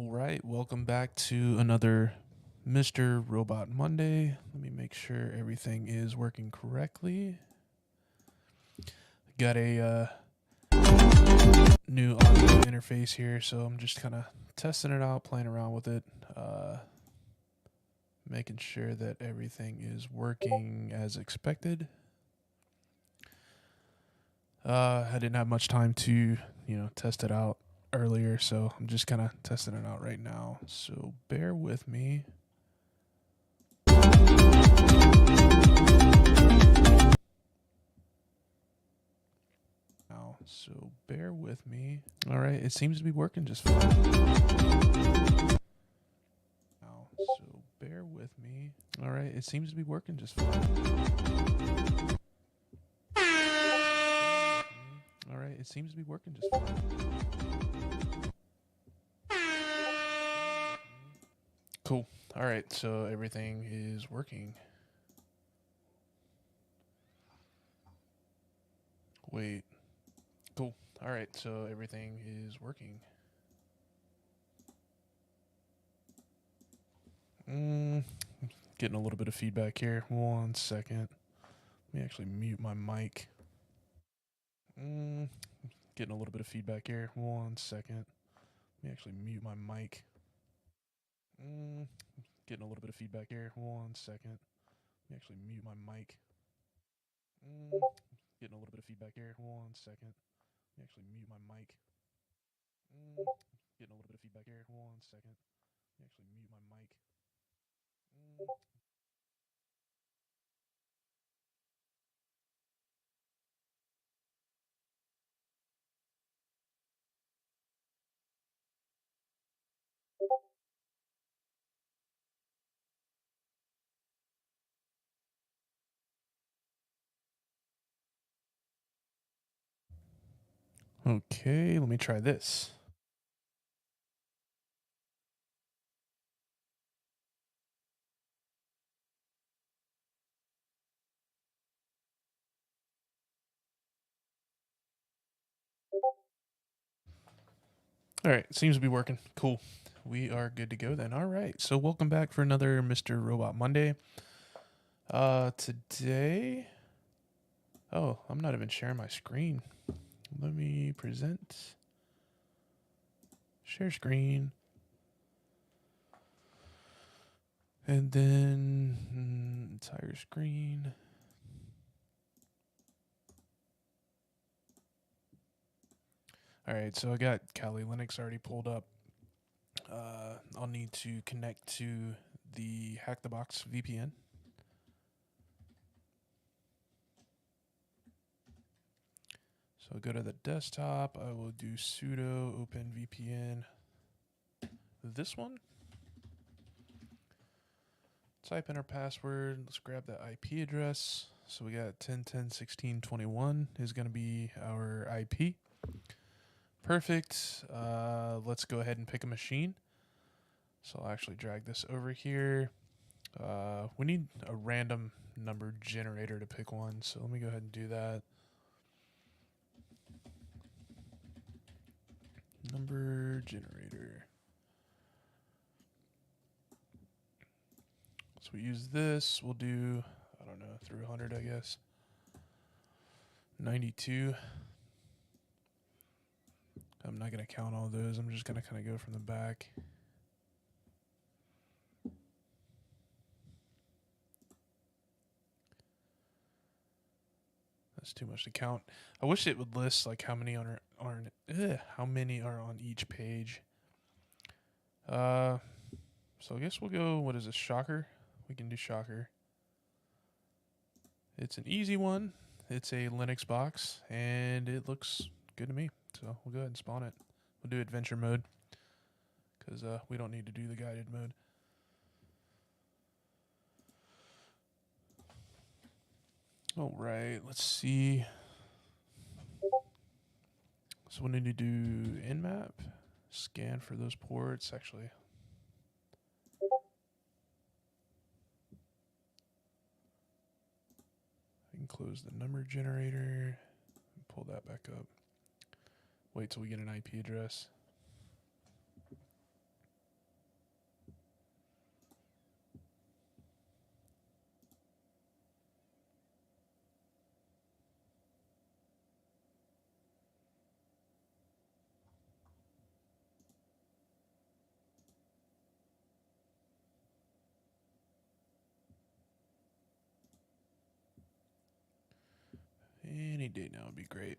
All right, welcome back to another Mr. Robot Monday. Let me make sure everything is working correctly. Got a new audio interface here, so I'm just kind of testing it out, playing around with it, making sure that everything is working as expected. I didn't have much time to, test it out earlier, so I'm just kind of testing it out right now. So bear with me. So bear with me. All right, it seems to be working just fine. So bear with me. All right, it seems to be working just fine. All right, it seems to be working just fine. Cool. All right, so everything is working. Wait. Cool. All right, so everything is working. Getting a little bit of feedback here. 1 second. Let me actually mute my mic. Getting a little bit of feedback here. 1 second. Let me actually mute my mic. Getting a little bit of feedback here. 1 second. Let me actually mute my mic. Getting a little bit of feedback here. 1 second. Let me actually mute my mic. Getting a little bit of feedback here. 1 second. Let me actually mute my mic. Okay, let me try this. All right, seems to be working. Cool. We are good to go then. All right, so welcome back for another Mr. Robot Monday. Today, I'm not even sharing my screen. Let me present. Share screen. And then entire screen. All right, so I got Kali Linux already pulled up. I'll need to connect to the Hack the Box VPN. So I'll go to the desktop. I will do sudo open VPN. This one. Type in our password. Let's grab that IP address. So we got 10.10.16.21 is going to be our IP. Perfect. Let's go ahead and pick a machine. So I'll actually drag this over here. We need a random number generator to pick one. So let me go ahead and do that. Number generator. So we use this. We'll do, I don't know, through 100, I guess. 92. I'm not going to count all those. I'm just going to kind of go from the back. That's too much to count. I wish it would list like how many are on each page. So I guess we'll go, what is this, Shocker? We can do Shocker. It's an easy one. It's a Linux box, and it looks good to me. So we'll go ahead and spawn it. We'll do adventure mode, because we don't need to do the guided mode. All right, let's see. So we need to do nmap, scan for those ports. Actually, I can close the number generator and pull that back up. Wait till we get an IP address. Any day now would be great.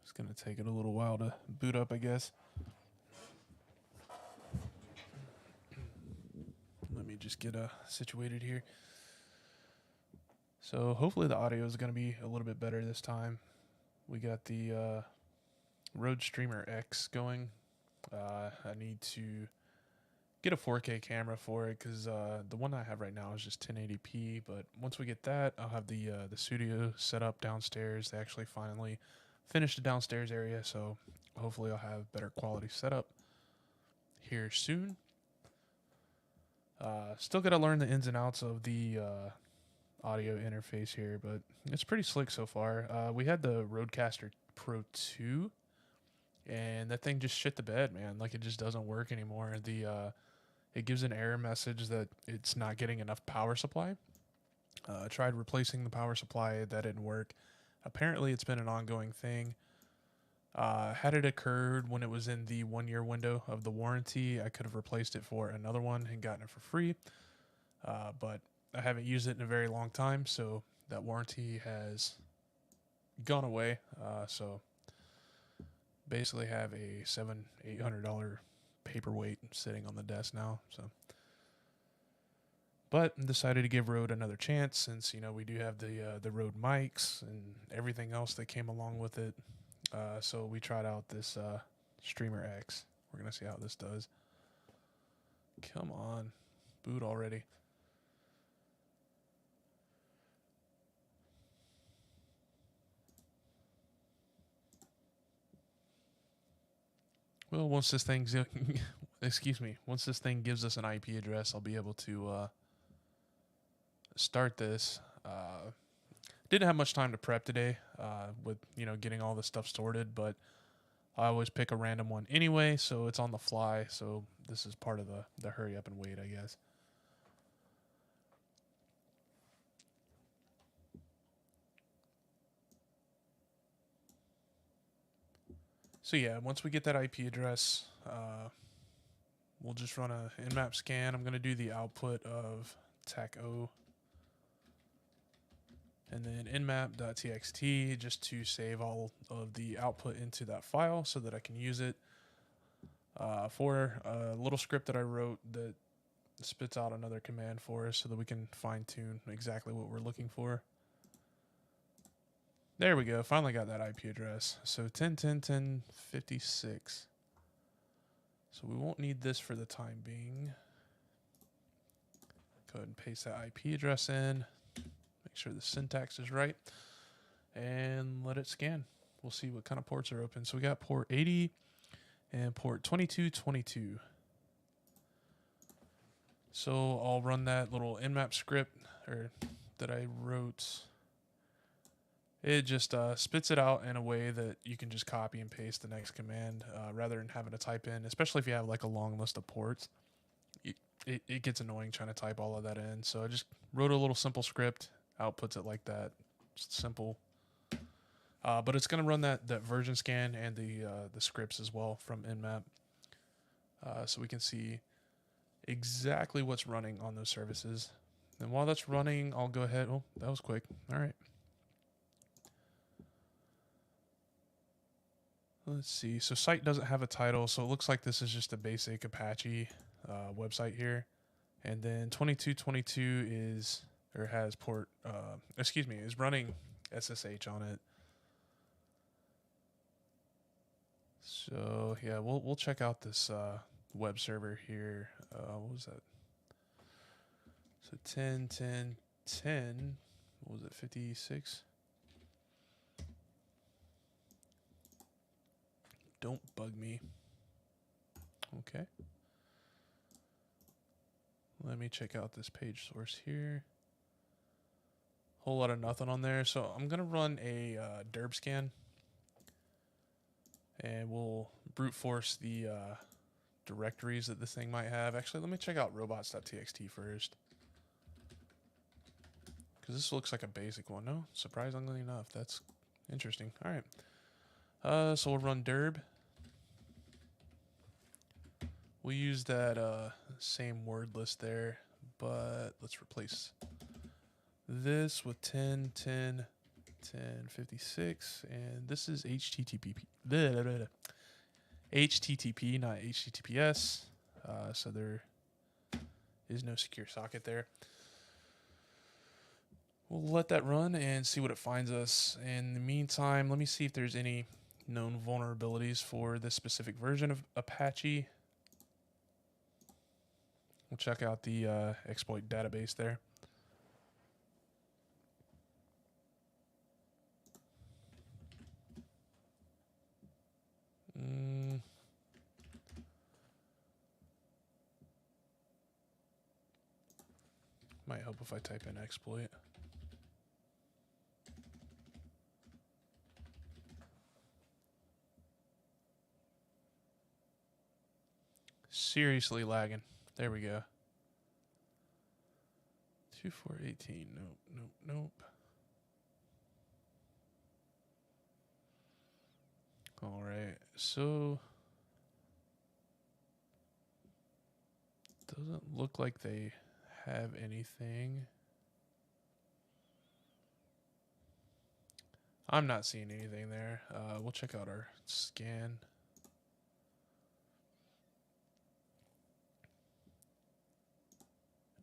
It's going to take it a little while to boot up, I guess. Let me just get situated here. So hopefully the audio is going to be a little bit better this time. We got the Rode Streamer X going. I need to get a 4K camera for it because the one I have right now is just 1080p. But once we get that, I'll have the studio set up downstairs. They actually finally finished the downstairs area, so hopefully I'll have better quality setup here soon. Still got to learn the ins and outs of the audio interface here, but it's pretty slick so far. We had the Rodecaster Pro 2, and that thing just shit the bed, man. Like, it just doesn't work anymore. It gives an error message that it's not getting enough power supply. I tried replacing the power supply. That didn't work. Apparently, it's been an ongoing thing. Had it occurred when it was in the 1-year window of the warranty, I could have replaced it for another one and gotten it for free. But I haven't used it in a very long time, so that warranty has gone away. So basically have a $700-800 paperweight sitting on the desk now. So, but decided to give Rode another chance since we do have the Rode mics and everything else that came along with it. So we tried out this Streamer X. We're gonna see how this does. Come on, boot already. Well, once this thing's excuse me, once this thing gives us an IP address, I'll be able to start this. Didn't have much time to prep today with getting all this stuff sorted, but I always pick a random one anyway, so it's on the fly. So this is part of the hurry up and wait, I guess. So yeah, once we get that IP address, we'll just run a Nmap scan. I'm going to do the output of TAC-O and then nmap.txt just to save all of the output into that file so that I can use it for a little script that I wrote that spits out another command for us so that we can fine tune exactly what we're looking for. There we go. Finally got that IP address. So 10.10.10.56. So we won't need this for the time being. Go ahead and paste that IP address in. Make sure the syntax is right. And let it scan. We'll see what kind of ports are open. So we got port 80 and port 2222. So I'll run that little Nmap script that I wrote. It just spits it out in a way that you can just copy and paste the next command rather than having to type in, especially if you have like a long list of ports. It gets annoying trying to type all of that in. So I just wrote a little simple script, outputs it like that. Just simple. But it's going to run that version scan and the scripts as well from Nmap. So we can see exactly what's running on those services. And while that's running, I'll go ahead. Oh, that was quick. All right. Let's see. So site doesn't have a title, so it looks like this is just a basic Apache website here. And then 2222 has port, is running SSH on it. So yeah, we'll check out this web server here. What was that? So 10.10.10. What was it? 56. Don't bug me. Okay. Let me check out this page source here. Whole lot of nothing on there. So I'm going to run a derb scan. And we'll brute force the directories that this thing might have. Actually, let me check out robots.txt first. Because this looks like a basic one. No, surprisingly enough. That's interesting. All right. So we'll run derb. We'll use that same word list there, but let's replace this with 10, 10, 10, 56, and this is HTTP. HTTP, not HTTPS. So there is no secure socket there. We'll let that run and see what it finds us. In the meantime, let me see if there's any known vulnerabilities for this specific version of Apache. We'll check out the exploit database there. Might help if I type in exploit. Seriously lagging. There we go. 2418. Nope, nope, nope. All right. So doesn't look like they have anything. I'm not seeing anything there. We'll check out our scan.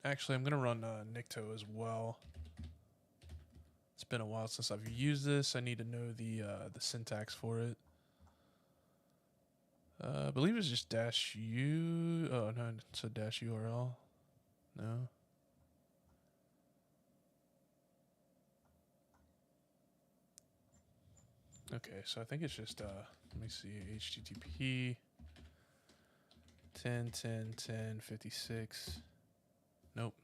Actually, I'm going to run Nikto as well. It's been a while since I've used this. I need to know the syntax for it. I believe it's just -u. Oh, no, it's a -URL. No. Okay, so I think it's just, let me see, HTTP 10, 10, 10, 56. Nope.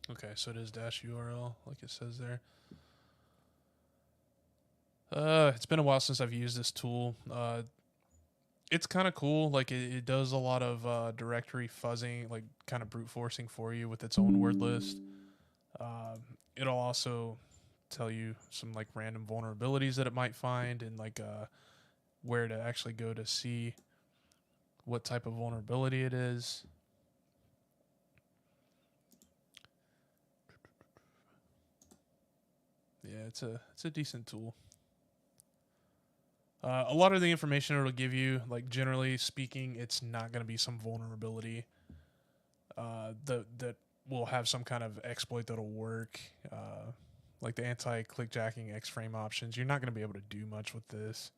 Okay, so it is -URL, like it says there. It's been a while since I've used this tool. It's kind of cool. Like it does a lot of directory fuzzing, like kind of brute forcing for you with its own word list. It'll also tell you some like random vulnerabilities that it might find and like where to actually go to see what type of vulnerability it is. Yeah, it's a decent tool. A lot of the information it'll give you, like generally speaking, it's not going to be some vulnerability that will have some kind of exploit that'll work, like the anti-clickjacking X-frame options. You're not going to be able to do much with this.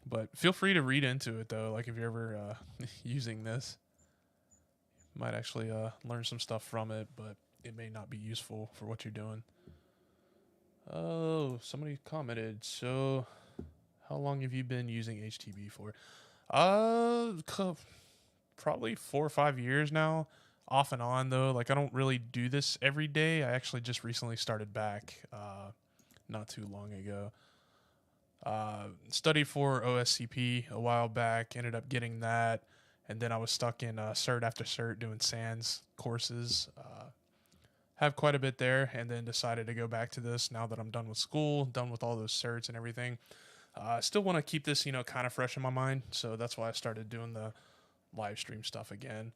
But feel free to read into it, though. Like if you're ever using this, you might actually learn some stuff from it, but it may not be useful for what you're doing. Oh, somebody commented. So, how long have you been using HTB for? Probably 4 or 5 years now. Off and on though. Like I don't really do this every day. I actually just recently started back, not too long ago. Studied for OSCP a while back. Ended up getting that, and then I was stuck in cert after cert doing SANS courses. Have quite a bit there, and then decided to go back to this now that I'm done with school, done with all those certs and everything. I still want to keep this, kind of fresh in my mind, so that's why I started doing the live stream stuff again.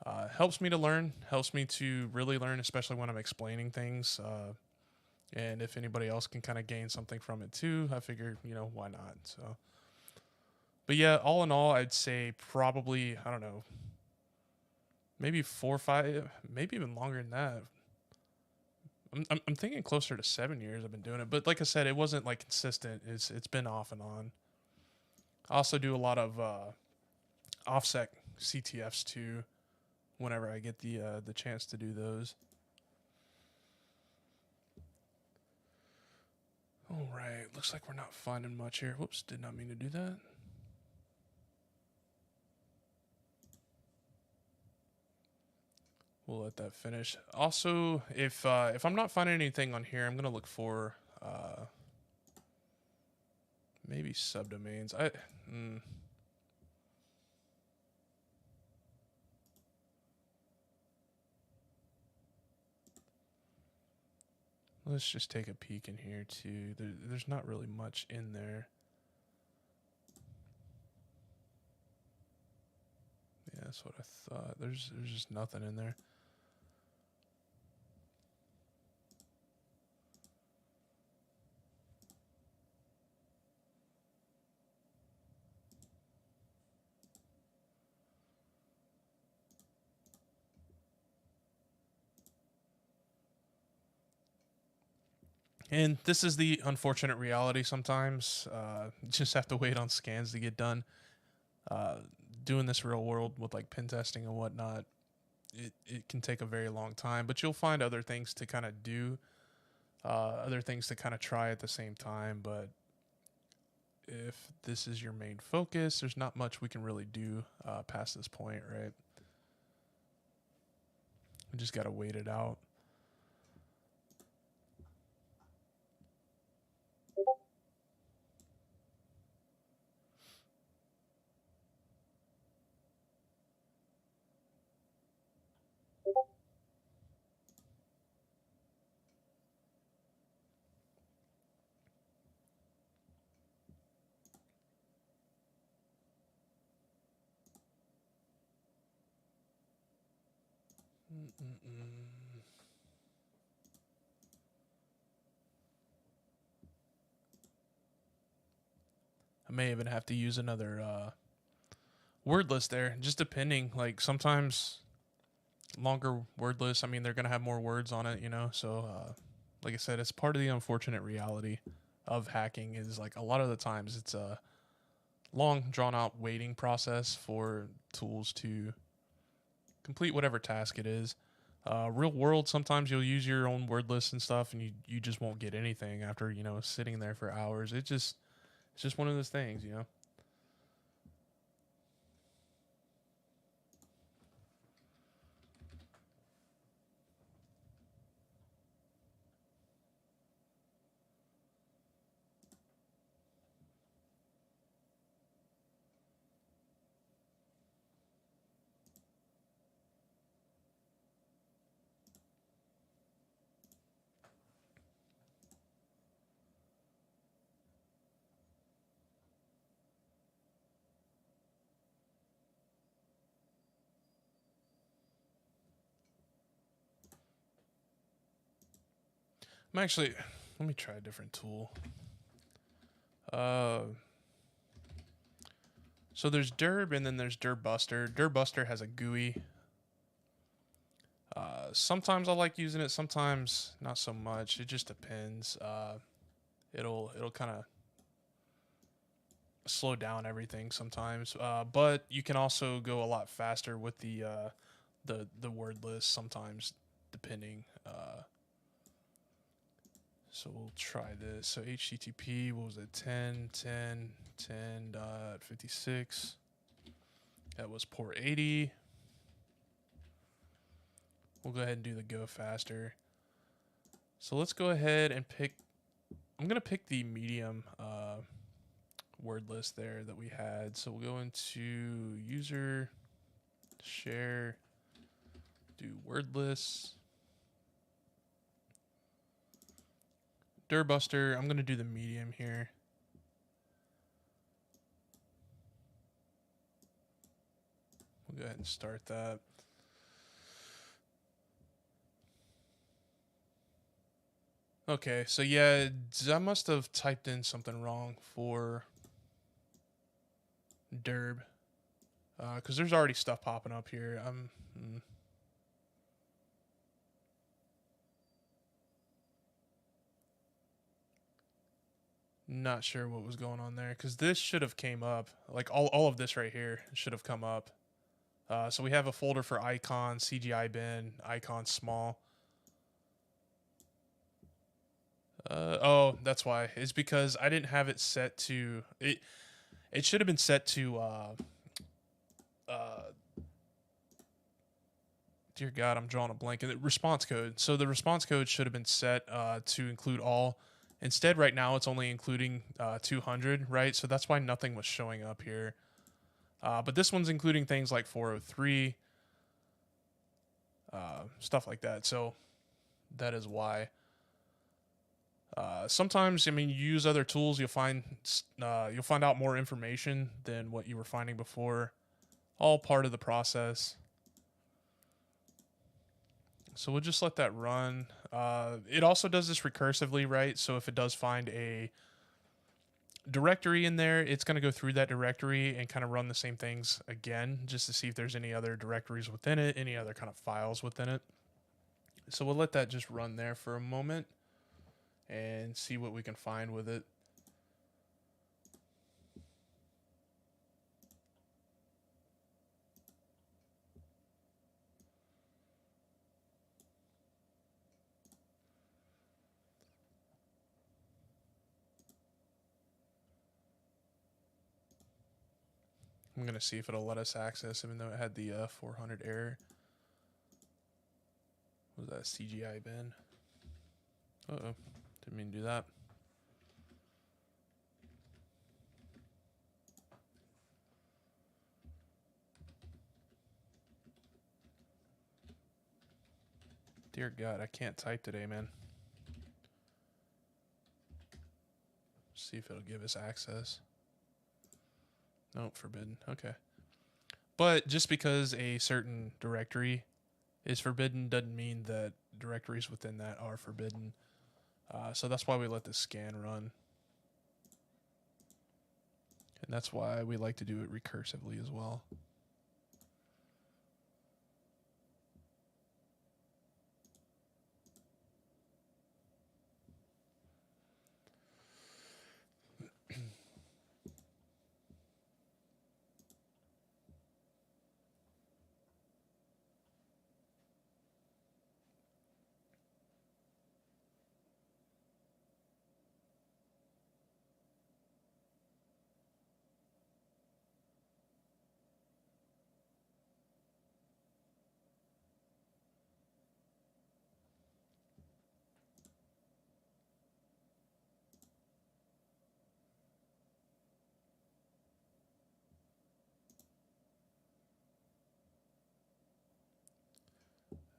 Helps me to learn, helps me to really learn, especially when I'm explaining things. And if anybody else can kind of gain something from it too, I figured, why not? So, but yeah, all in all, I'd say probably, I don't know, maybe 4 or 5, maybe even longer than that. I'm thinking closer to 7 years I've been doing it, but like I said, it wasn't like consistent. It's been off and on. I also do a lot of offset CTFs too, whenever I get the chance to do those. All right, looks like we're not finding much here. Whoops, did not mean to do that. We'll let that finish. Also, if I'm not finding anything on here, I'm gonna look for maybe subdomains. let's just take a peek in here too. There's not really much in there. Yeah, that's what I thought. There's just nothing in there. And this is the unfortunate reality sometimes. Just have to wait on scans to get done. Uh, Doing this real world with like pen testing and whatnot, it can take a very long time, but you'll find other things to kind of do, other things to kind of try at the same time. But if this is your main focus, there's not much we can really do past this point, right? We just got to wait it out. Mm-mm-mm. I may even have to use another word list there, just depending. Like sometimes longer word lists, I mean, they're going to have more words on it, you know? So, like I said, it's part of the unfortunate reality of hacking is like a lot of the times it's a long, drawn out waiting process for tools to complete whatever task it is. Real world, sometimes you'll use your own word list and stuff, and you just won't get anything after sitting there for hours. It's just one of those things, you know. I'm actually let me try a different tool. Uh, so there's Derb and then there's Derbuster. Derbuster has a GUI. Sometimes I like using it, sometimes not so much. It just depends. It'll kind of slow down everything sometimes. But you can also go a lot faster with the word list sometimes, depending. So we'll try this. So HTTP, what was it? 10.10.10.56. That was port 80. We'll go ahead and do the go faster. So let's go ahead and pick. I'm gonna pick the medium word list there that we had. So we'll go into user, share, do word lists. Derbuster, I'm gonna do the medium here. We'll go ahead and start that. Okay, so yeah, I must have typed in something wrong for Derb, because there's already stuff popping up here. Not sure what was going on there, because this should have came up. Like all of this right here should have come up. So we have a folder for icon, CGI bin, icon small. Oh, that's why. It's because I didn't have it set to it. It should have been set to. Dear God, I'm drawing a blank. The response code. So the response code should have been set to include all. Instead, right now it's only including 200, right? So that's why nothing was showing up here. But this one's including things like 403, stuff like that. So that is why. Sometimes, I mean, you use other tools, you'll find out more information than what you were finding before. All part of the process. So we'll just let that run. It also does this recursively, right? So if it does find a directory in there, it's going to go through that directory and kind of run the same things again, just to see if there's any other directories within it, any other kind of files within it. So we'll let that just run there for a moment and see what we can find with it. I'm going to see if it'll let us access, even though it had the 400 error. What was that, CGI bin? Uh-oh, didn't mean to do that. Dear God, I can't type today, man. See if it'll give us access. Nope, forbidden. Okay. But just because a certain directory is forbidden doesn't mean that directories within that are forbidden. So that's why we let the scan run. And that's why we like to do it recursively as well.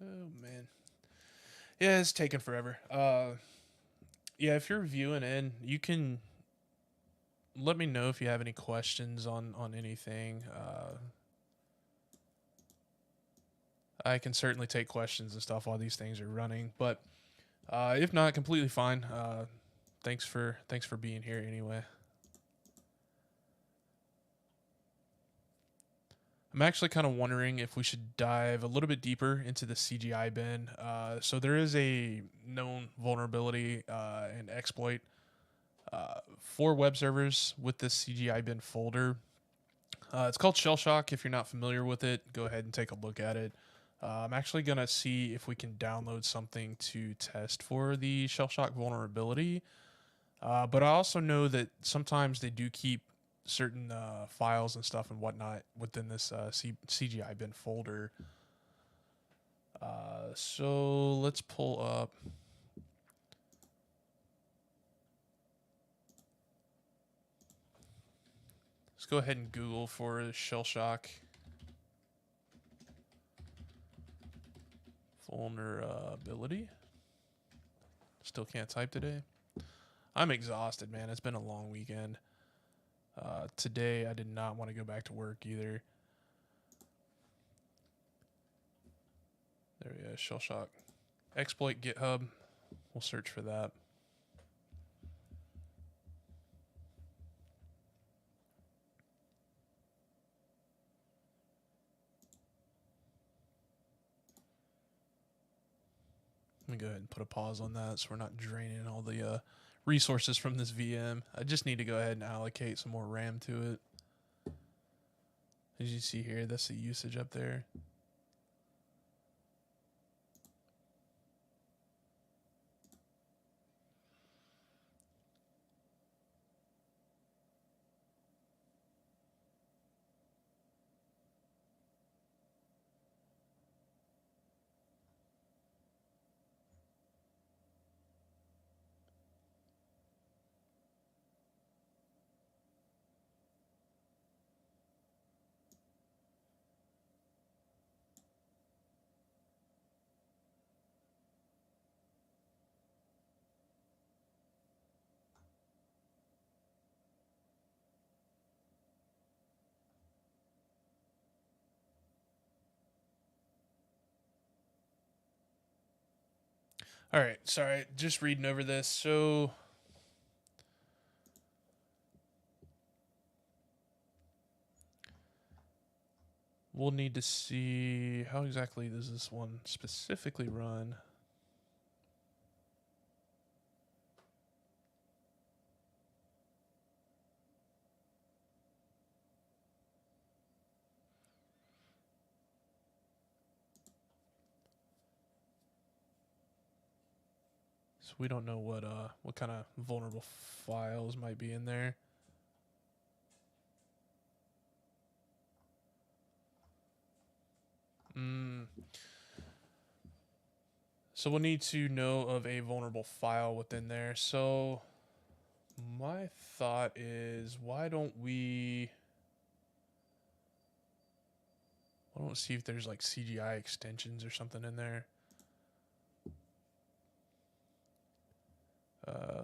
Oh, man. Yeah, it's taking forever. Yeah, if you're viewing in, you can let me know if you have any questions on anything. I can certainly take questions and stuff while these things are running, but if not, completely fine. Thanks for being here anyway. I'm actually kind of wondering if we should dive a little bit deeper into the CGI bin. So there is a known vulnerability and exploit for web servers with this CGI bin folder. It's called Shellshock. If you're not familiar with it, go ahead and take a look at it. I'm actually going to see if we can download something to test for the Shellshock vulnerability. But I also know that sometimes they do keep certain files and stuff and whatnot within this CGI bin folder. So let's pull up. Let's go ahead and Google for Shellshock vulnerability. Still can't type today. I'm exhausted, man. It's been a long weekend. Today, I did not want to go back to work either. There we go, Shellshock. Exploit GitHub. We'll search for that. Let me go ahead and put a pause on that so we're not draining all the resources from this VM. I just need to go ahead and allocate some more RAM to it. As you see here, that's the usage up there. All right, sorry, just reading over this. So we'll need to see how exactly does this one specifically run. So we don't know what kind of vulnerable files might be in there. So we'll need to know of a vulnerable file within there. So my thought is, why don't we see if there's like CGI extensions or something in there.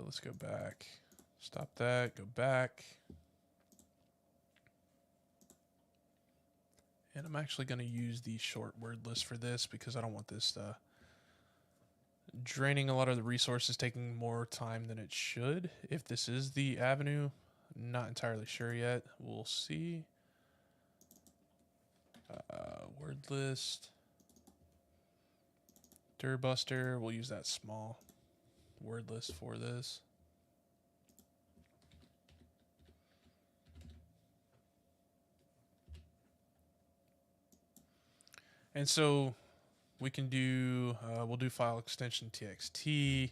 Let's go back. Stop that. Go back. And I'm actually going to use the short word list for this because I don't want this draining a lot of the resources, taking more time than it should. If this is the avenue, not entirely sure yet. We'll see. Word list. Dirbuster. We'll use that small word list for this. And so we can do, we'll do file extension txt, see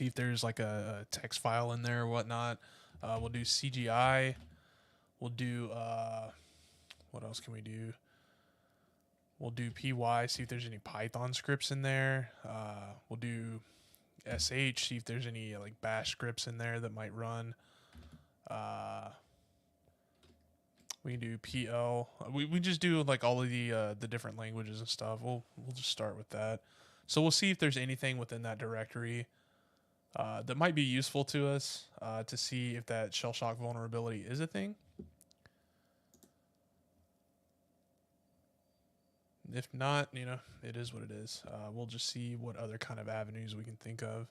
if there's like a text file in there or whatnot. We'll do CGI. We'll do, what else can we do? We'll do py, see if there's any Python scripts in there. We'll do sh, see if there's any like bash scripts in there that might run. We can do PL. We just do like all of the different languages and stuff. We'll just start with that. So we'll see if there's anything within that directory that might be useful to us to see if that shell shock vulnerability is a thing. If not, you know, it is what it is. We'll just see what other kind of avenues we can think of.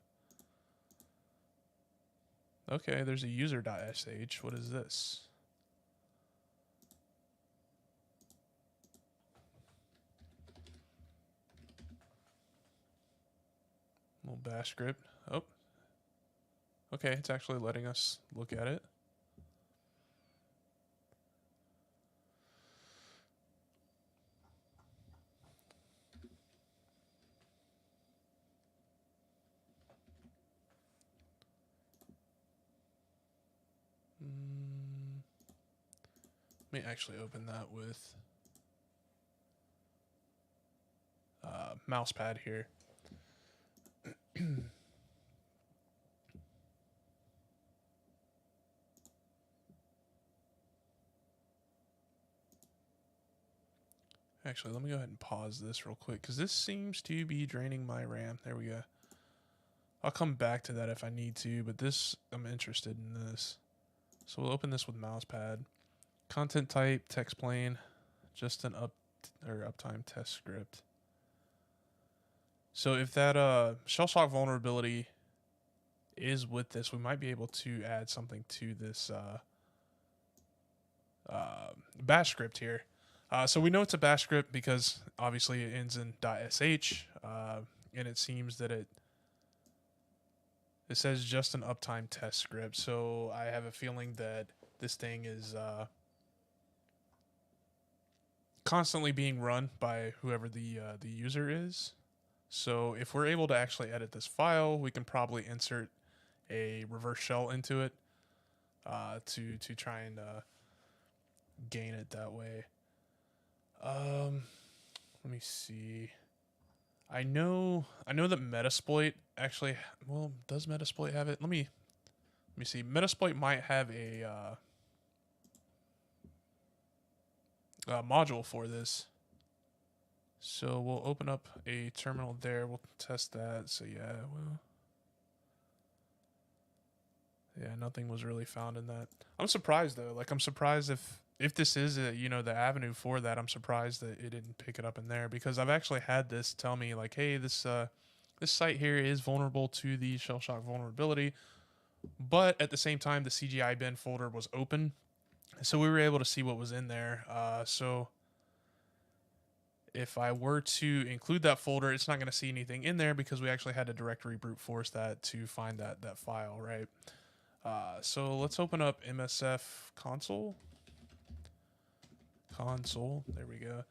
Okay, there's a user.sh. What is this? Little bash script. Oh. Okay, it's actually letting us look at it. Let me actually open that with mousepad here. Actually, let me go ahead and pause this real quick because this seems to be draining my RAM. There we go. I'll come back to that if I need to, but this, I'm interested in this. So we'll open this with mousepad. Content type, text plain, just an uptime test script. So if that shell shock vulnerability is with this, we might be able to add something to this bash script here. So we know it's a bash script because obviously it ends in .sh, and it seems that it says just an uptime test script. So I have a feeling that this thing is constantly being run by whoever the user is. So if we're able to actually edit this file, we can probably insert a reverse shell into it to try and gain it that way. Let me see. I know that Metasploit actually. Well, does Metasploit have it? Let me see. Metasploit might have a module for this. So we'll open up a terminal there. We'll test that. So yeah, nothing was really found in that. I'm surprised though. Like I'm surprised if this is the avenue for that. I'm surprised that it didn't pick it up in there because I've actually had this tell me like, hey, this This site here is vulnerable to the shell shock vulnerability, but at the same time, the CGI bin folder was open, so we were able to see what was in there. So if I were to include that folder, it's not going to see anything in there because we actually had to directory brute force that to find that file, right? So let's open up MSF console. There we go.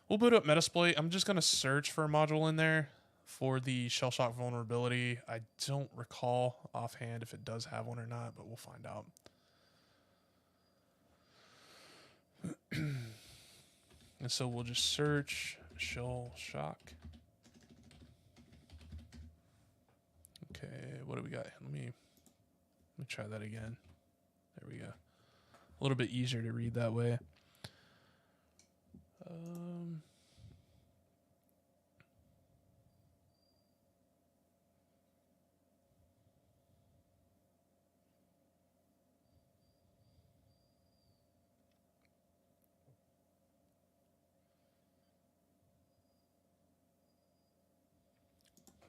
We'll boot up Metasploit. I'm just going to search for a module in there for the shell shock vulnerability. I don't recall offhand if it does have one or not, but we'll find out. And so we'll just search shell shock. Okay, what do we got? Let me try that again. There we go. A little bit easier to read that way.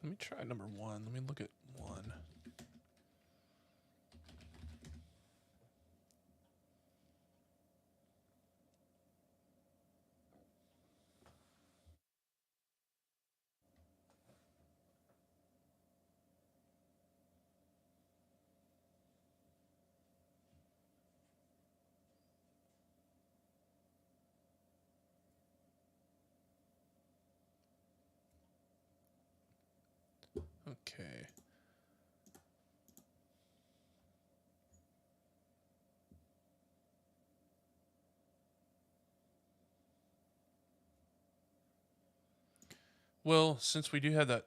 Let me try number 1. Let me look at 1. Okay. Well, since we do have that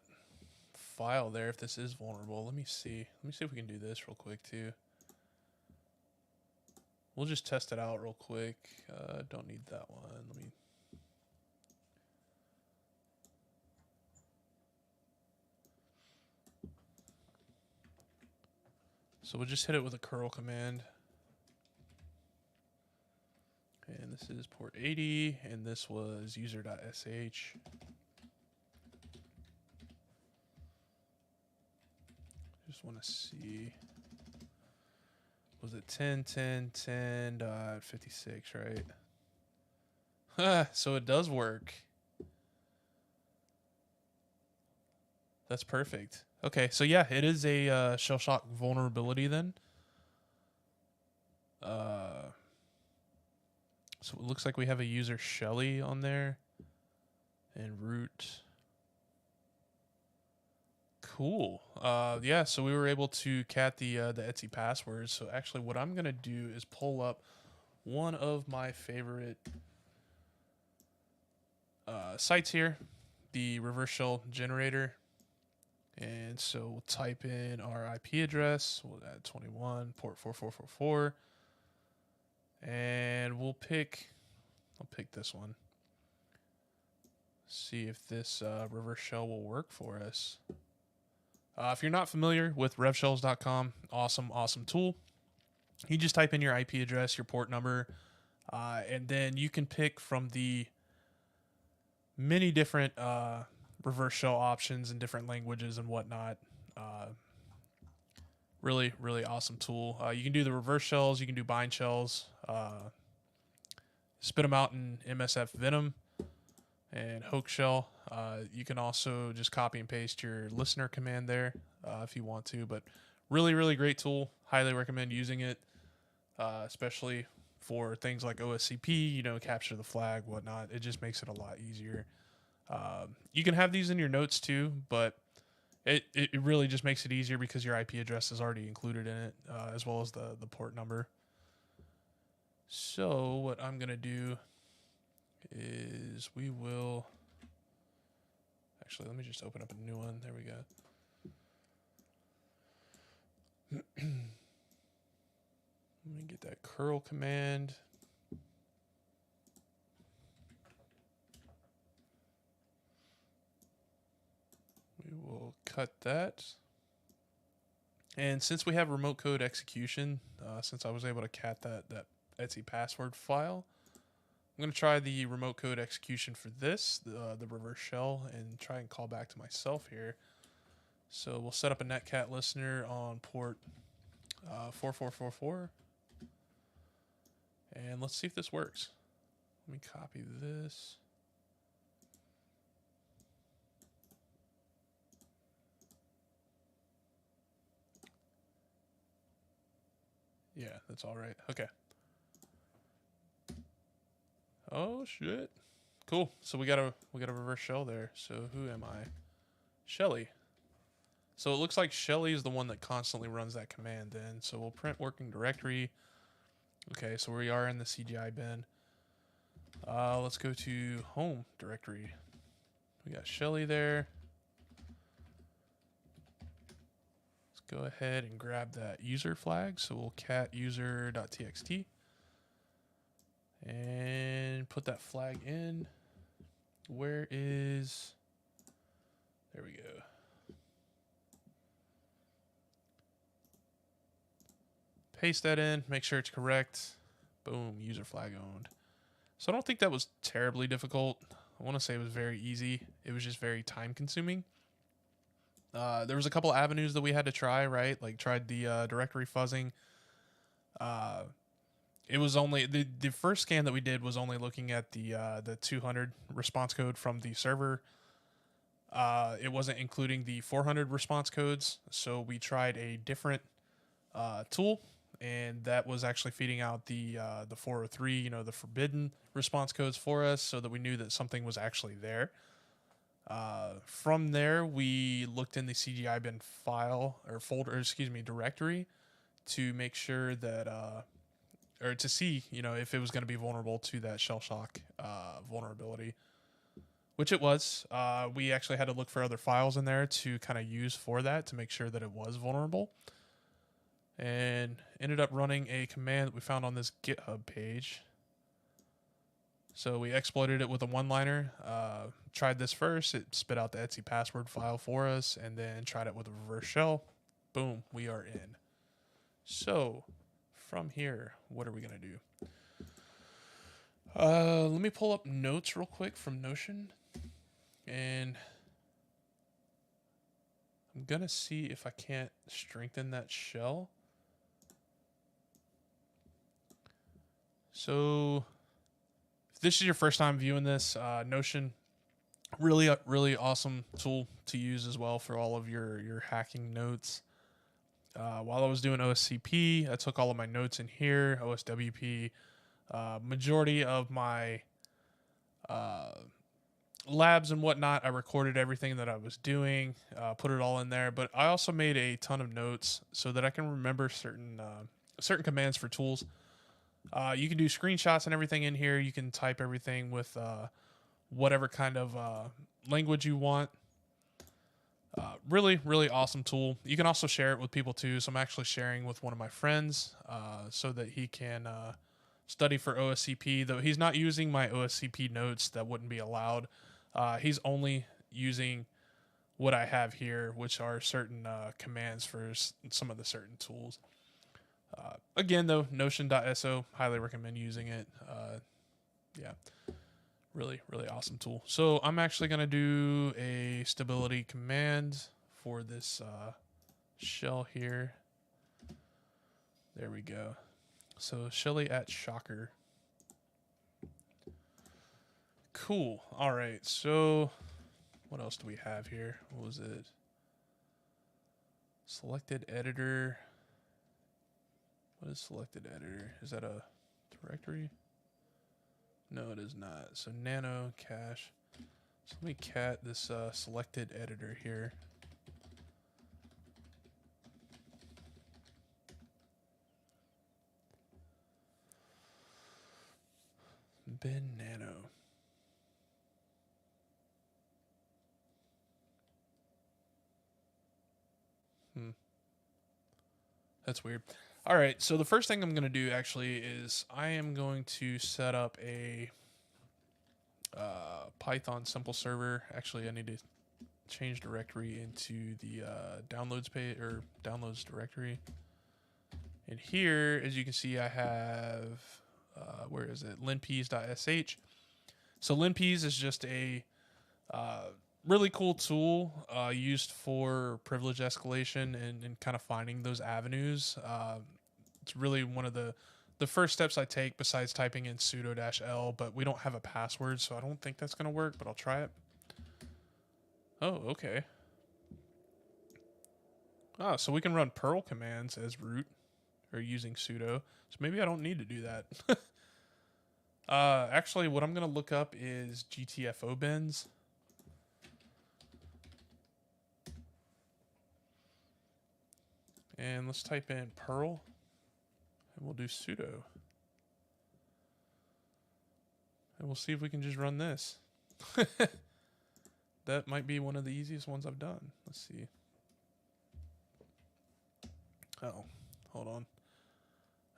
file there, if this is vulnerable, let me see. Let me see if we can do this real quick too. We'll just test it out real quick. Don't need that one. Let me. So we'll just hit it with a curl command. And this is port 80, and this was user.sh. Just want to see. Was it 10.10.10.56, right? So it does work. That's perfect. Okay, so yeah, it is a shell shock vulnerability then. So it looks like we have a user Shelly on there, and root. Cool. Yeah, so we were able to cat the Etsy passwords. So actually, what I'm gonna do is pull up one of my favorite sites here, the reverse shell generator. And so we'll type in our IP address. We'll add 21, port 4444. And I'll pick this one. See if this reverse shell will work for us. If you're not familiar with revshells.com, awesome tool. You just type in your IP address, your port number, and then you can pick from the many different reverse shell options in different languages and whatnot. Really awesome tool. You can do the reverse shells, you can do bind shells, spit them out in MSF Venom and Hoax shell. You can also just copy and paste your listener command there if you want to, but really great tool. Highly recommend using it, especially for things like OSCP, capture the flag, whatnot. It just makes it a lot easier. You can have these in your notes too, but it really just makes it easier because your IP address is already included in it, as well as the port number. So what I'm going to do is we will... Actually, let me just open up a new one. There we go. Let me get that curl command. We will cut that. And since we have remote code execution, since I was able to cat that Etsy password file, I'm going to try the remote code execution for this, the reverse shell, and try and call back to myself here. So we'll set up a netcat listener on port 4444. And let's see if this works. Let me copy this. Yeah, that's all right. Okay. Oh shit. Cool. So we got a reverse shell there. So who am I? Shelly. So it looks like Shelly is the one that constantly runs that command then. So we'll print working directory. Okay, so we are in the CGI bin. Let's go to home directory. We got Shelly there. Let's go ahead and grab that user flag. So we'll cat user.txt and put that flag in. Where is... There we go. Paste that in, make sure it's correct. Boom, user flag owned. So I don't think that was terribly difficult. I want to say it was very easy. It was just very time consuming. There was a couple avenues that we had to try, right? Like tried the directory fuzzing. It was only the first scan that we did was only looking at the 200 response code from the server. It wasn't including the 400 response codes, so we tried a different tool, and that was actually feeding out the 403, you know, the forbidden response codes for us, so that we knew that something was actually there. From there, we looked in the CGI bin file or folder, excuse me, directory, to make sure that or to see, you know, if it was going to be vulnerable to that shell shock vulnerability, which it was. We actually had to look for other files in there to kind of use for that to make sure that it was vulnerable. And ended up running a command that we found on this GitHub page. So we exploited it with a one-liner. Tried this first. It spit out the Etsy password file for us, and then tried it with a reverse shell. Boom, we are in. So from here, what are we going to do? Let me pull up notes real quick from Notion. And I'm going to see if I can't strengthen that shell. So if this is your first time viewing this, Notion, really awesome tool to use as well for all of your hacking notes. While I was doing OSCP, I took all of my notes in here, OSWP. Majority of my labs and whatnot, I recorded everything that I was doing, put it all in there. But I also made a ton of notes so that I can remember certain commands for tools. You can do screenshots and everything in here. You can type everything with whatever kind of language you want. Really awesome tool. You can also share it with people too. So I'm actually sharing with one of my friends so that he can study for OSCP. Though he's not using my OSCP notes, that wouldn't be allowed. He's only using what I have here, which are certain commands for some of the certain tools. Again, though, Notion.so, highly recommend using it. Yeah, really awesome tool. So I'm actually going to do a stability command for this shell here. There we go. So Shelly at Shocker. Cool. All right. So what else do we have here? What was it? Selected editor. What is selected editor? Is that a directory? No, it is not. So nano cache. So let me cat this selected editor here. Bin nano. That's weird. All right, so the first thing I'm going to do actually is I am going to set up a Python simple server. Actually, I need to change directory into the downloads page or downloads directory. And here, as you can see, I have linpeas.sh. So linpeas is just a really cool tool used for privilege escalation and kind of finding those avenues. It's really one of the first steps I take besides typing in sudo -l, but we don't have a password, so I don't think that's going to work, but I'll try it. Oh, okay. Oh, so we can run Perl commands as root or using sudo. So maybe I don't need to do that. Actually, what I'm going to look up is GTFO bins. And let's type in Perl, and we'll do sudo. And we'll see if we can just run this. That might be one of the easiest ones I've done. Let's see. Oh, hold on.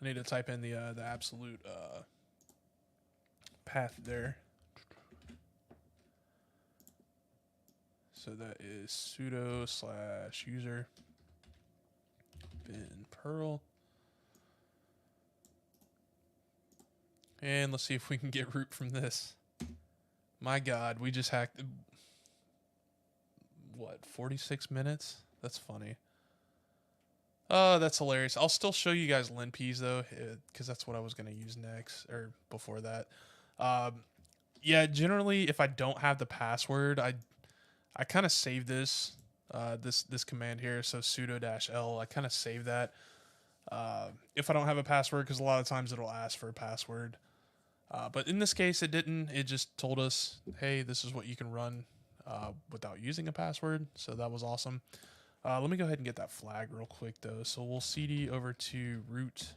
I need to type in the absolute path there. So that is sudo /user bin Perl. And let's see if we can get root from this. My God, we just hacked, what, 46 minutes? That's funny. Oh, that's hilarious. I'll still show you guys linps though, because that's what I was going to use next, or before that. Yeah, generally, if I don't have the password, I kind of save this, this command here, so sudo -l, I kind of save that. If I don't have a password, because a lot of times it'll ask for a password. But in this case, it didn't. It just told us, hey, this is what you can run without using a password. So that was awesome. Let me go ahead and get that flag real quick, though. So we'll cd over to root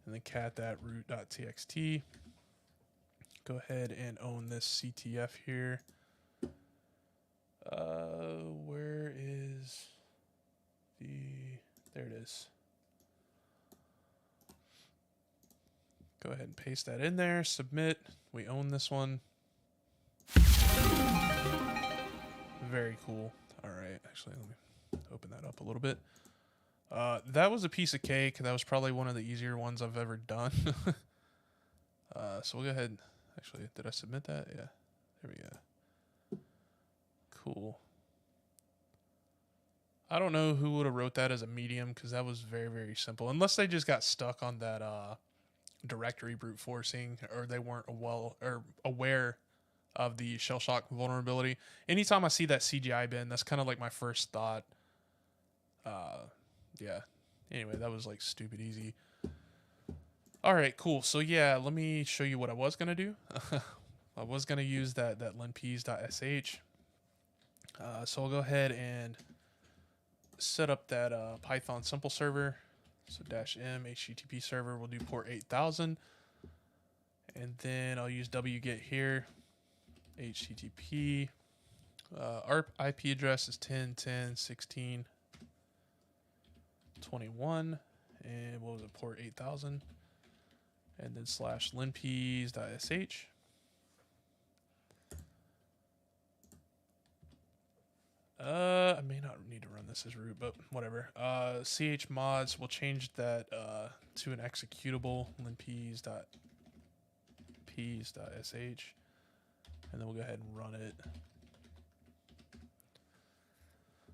and then cat that root.txt. Go ahead and own this CTF here. Where is the... There it is. Go ahead and paste that in there. Submit. We own this one. Very cool. All right. Actually, let me open that up a little bit. That was a piece of cake. That was probably one of the easier ones I've ever done. So we'll go ahead. Actually, did I submit that? Yeah. There we go. Cool. I don't know who would have wrote that as a medium, because that was very, very simple. Unless they just got stuck on that directory brute forcing, or they weren't aware of the shell shock vulnerability. Anytime I see that CGI bin, that's kind of like my first thought. Yeah. Anyway, that was like stupid easy. All right, cool. So yeah, let me show you what I was gonna do. I was gonna use that linps.sh. So I'll go ahead and set up that Python simple server. So -m HTTP server, we'll do port 8000. And then I'll use wget here, HTTP. Our IP address is 10.10.16.21. And what was it, port 8000. And then /linps.sh. I may not need to run this as root, but whatever. chmods, we'll change that to an executable, linps.sh, and then we'll go ahead and run it.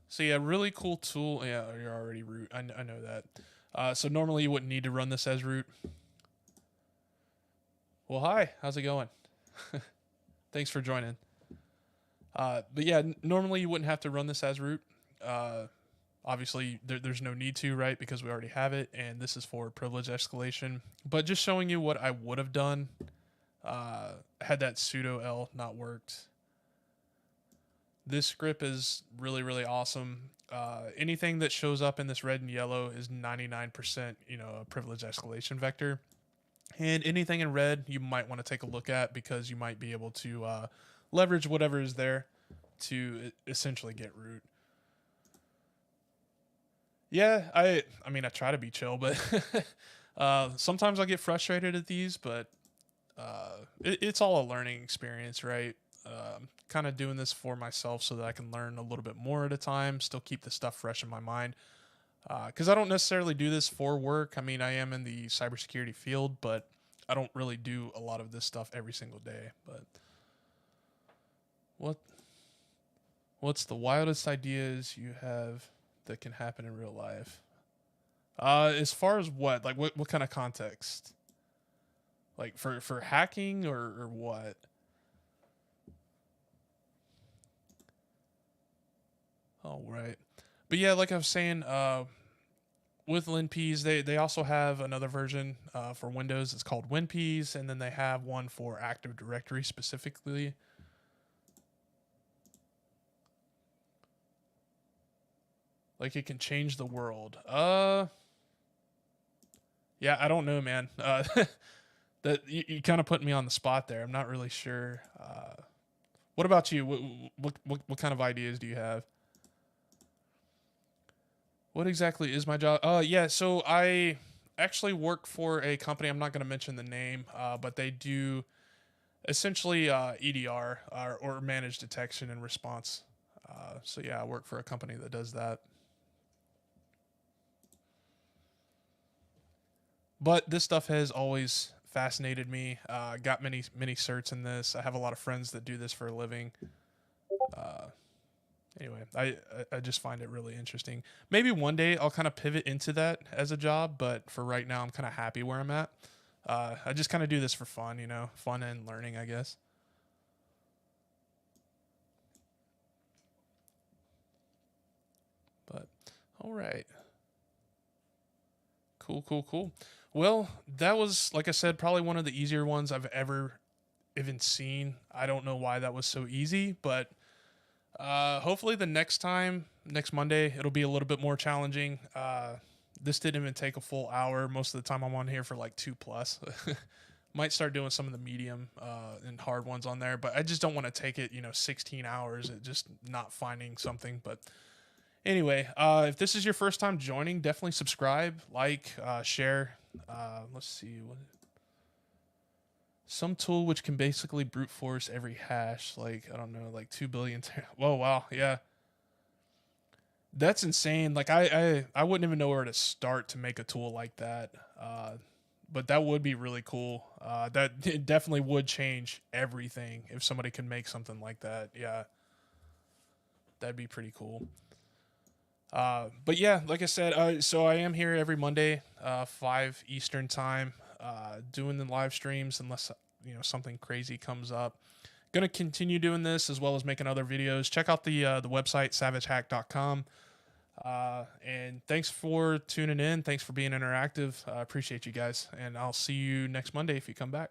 So yeah, really cool tool. Yeah, you're already root. I know that. So normally you wouldn't need to run this as root. Well, hi, how's it going? Thanks for joining. But yeah, normally you wouldn't have to run this as root. Obviously, there's no need to, right? Because we already have it, and this is for privilege escalation. But just showing you what I would have done had that sudo -l not worked. This script is really, really awesome. Anything that shows up in this red and yellow is 99%, a privilege escalation vector. And anything in red you might want to take a look at, because you might be able to leverage whatever is there to essentially get root. Yeah, I mean, I try to be chill, but sometimes I get frustrated at these, but it's all a learning experience, right? Kind of doing this for myself so that I can learn a little bit more at a time, still keep the stuff fresh in my mind. Because I don't necessarily do this for work. I mean, I am in the cybersecurity field, but I don't really do a lot of this stuff every single day. But What what's the wildest ideas you have that can happen in real life? As far as what? Like what kind of context? Like for hacking or what? Oh, right. But yeah, like I was saying, with LinPeas, they also have another version for Windows. It's called WinPeas, and then they have one for Active Directory specifically. Like it can change the world. Yeah, I don't know, man. That you kind of put me on the spot there. I'm not really sure. What about you? What kind of ideas do you have? What exactly is my job? Yeah, so I actually work for a company. I'm not going to mention the name, but they do essentially EDR or managed detection and response. So yeah, I work for a company that does that. But this stuff has always fascinated me. Got many certs in this. I have a lot of friends that do this for a living. Uh, anyway, I just find it really interesting. Maybe one day I'll kind of pivot into that as a job, but for right now, I'm kind of happy where I'm at. I just kind of do this for fun, fun and learning, I guess. But all right, cool. Well, that was like I said, probably one of the easier ones I've ever even seen. I don't know why that was so easy, but hopefully the next time, next Monday, it'll be a little bit more challenging. This didn't even take a full hour. Most of the time I'm on here for like 2 plus. Might start doing some of the medium and hard ones on there, but I just don't want to take it, 16 hours at just not finding something. But anyway, if this is your first time joining, definitely subscribe, like, share. Let's see. Some tool which can basically brute force every hash, like, I don't know, like 2 billion. Whoa, wow. Yeah. That's insane. Like, I wouldn't even know where to start to make a tool like that. But that would be really cool. That it definitely would change everything if somebody could make something like that. Yeah, that'd be pretty cool. But yeah, like I said, so I am here every Monday, 5 Eastern time, doing the live streams unless something crazy comes up. Gonna continue doing this as well as making other videos. Check out the website savagehack.com. And thanks for tuning in. Thanks for being interactive. I appreciate you guys, and I'll see you next Monday if you come back.